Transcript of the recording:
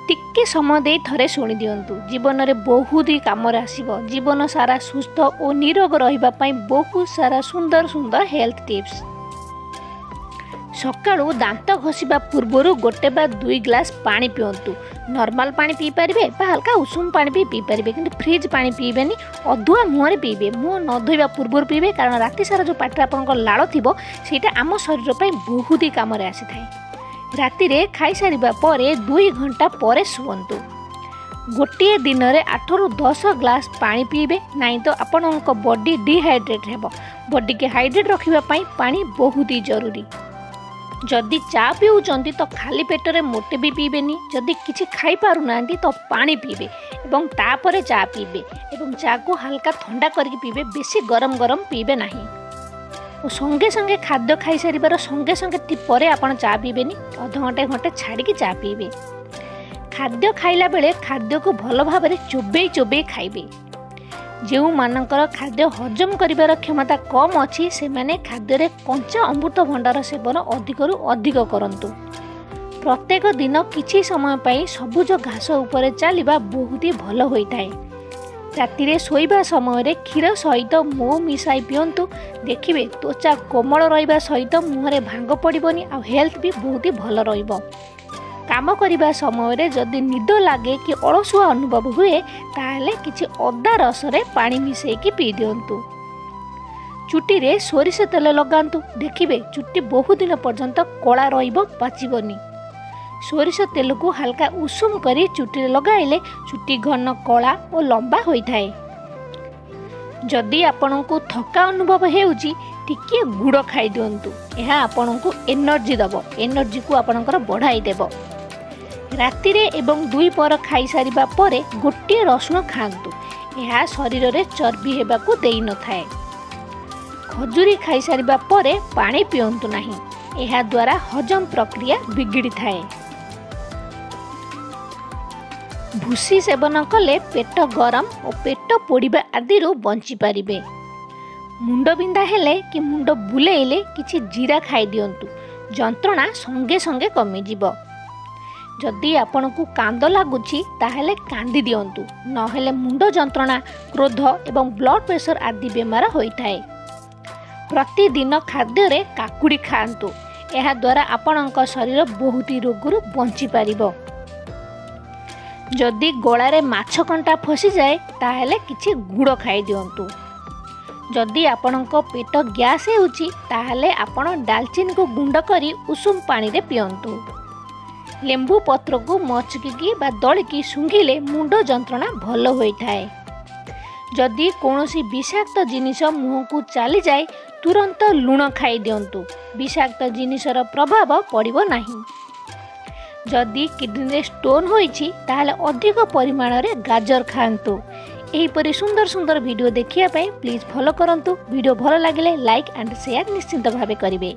टिके समय दे थरे शुणी दिंतु जीवन में बहुत ही कम आसो जीवन सारा सुस्थ और निरोग रही बहुत सारा सुंदर सुंदर हेल्थ टिप्स। सकाळु दांत घषा पूर्वर गोटे बा 2 ग्लास पानी पिंतु। नॉर्मल पानी पी पारे बा हल्का उषुम पानी भी पी पारे कि फ्रिज पानी पीबेनि अधुआ मुहर पीबे मुह न धोवा पूर्वर पीबे कारण राति सारा जो पाटे आप लाड़ थी से आम शरीर पर बहुत ही कम आसी था। राति रे खाई सारिबा परे 2 घंटा पर शुवंतु। गोटे दिन में 8 ରୁ 10 ग्लास पानी पीबे नहीं तो आपण बॉडी डिहाइड्रेट हेबो। बॉडी के हाइड्रेट रखिबा पानी बहुत ही जरूरी। जदि चा पीउचंती तो खाली पेटरे मोटे भी पीबेनी। जदि किछि खाई पारु नांती तो पानी पीबे एवं तापरे चा पीबे एवं चा को हल्का ठंडा करके पीबे, बेसी गरम गरम पीबे नहीं। और संगे संगे खाद्य खाई सारिबार संगे संगे परे आपण चा पीबेनी, अध घंटे घंटे छाड़ी चा पीबे। खाद्य खाइला बेले खाद्य को भल भाव में चोबे चोबे खाइबे। जो मानकर खाद्य हजम करिबार क्षमता कम अच्छी से माने खाद्य रे कंचा अमृतभंडार सेवन अधिकरु अधिक करंतु। प्रत्येक दिन किछि समय पाई सबुज घास उपरे चलिबा बहुत ही भल होइताए। राति रे सोइबा समय रे क्षीर सहित मो मिसाई पियंतु, देखिबे त्वचा कोमल रहिबा सहित मुहरे भांग पड़िबनी आ हेल्थ भी बहुत ही भल रहिबो। काम करिबा समय रे जदि निद लागे कि अलसुआ अनुभव हुए ताहले किछि अदा रस रे पानी मिसेई कि पी दियंतु। चुटी रे सोरिष तेल लगांतु, देखिबे चुटी बहुत दिन पर्यंत कला रहिबो, पाचिबनी। सोरिष तेल को हल्का उषुम करी चुटी रे लगाइले चुटी घन कला और लंबा होइथाए। जदि आपनकु थका अनुभव हेउची टिके गुड़ खाई दियंतु, यह आपनकु एनर्जी दबो, एनर्जी को आपनकर बढ़ाई देबो। राति रे एवं 2 पर खाई सारिबा परे गोटे रसुण खांतु, यह शरीर रे चर्बी हेबाकु देई न थाए। खजुरी खाई सारिबा परे पानी पियंतु नहीं, यह द्वारा हजम प्रक्रिया बिगड़ी थाए। भूसी सेवन कले पेट गरम और पेट पोड़िबा आदि बंची पारिबे। मुंड बिंधा हेले कि मुंड बुलेइले किछि जीरा खाई दियंतु, जंत्रणा संगे संगे कमी जिवो। जदि आपनकु कांद लागुछि ताहेले कांदी दियंतु, नहेले मुंड जंत्रणा, क्रोध एवं ब्लड प्रेशर आदि बेमार होइथाए। प्रतिदिन खाद्य रे काकुड़ी खांतु, यह द्वारा आपनक शरीर बहुत ही रोगरु बंची पारिबो। जदि गलारे माछ कंटा फसी जाए ताहेले किछि गुड़ खाई दियंतु। जदि आपनक पेट गैस हेउछि ताहेले आपण डालचीनी को गुंड करी उषुम पानी रे पियंतु। लेंबू पत्र को मचकिकी बा दलिकी सुंघिले मुंड जंत्रणा भल होइथाए। जदि कोनोसी विषाक्त जिनिस मुह को चली जाए तुरंत लुण खाई दियंतु, विषाक्त जिनिसर प्रभाव पड़िबो नाही। जदि किडनी रे स्टोन होइछि ताहले अधिक परिमाण रे गाजर खांतु। एहीपरि सुंदर सुंदर वीडियो देखिया पई प्लीज फॉलो करंतु। वीडियो भल लागिले लाइक एंड शेयर निश्चिंत भावे करिवे।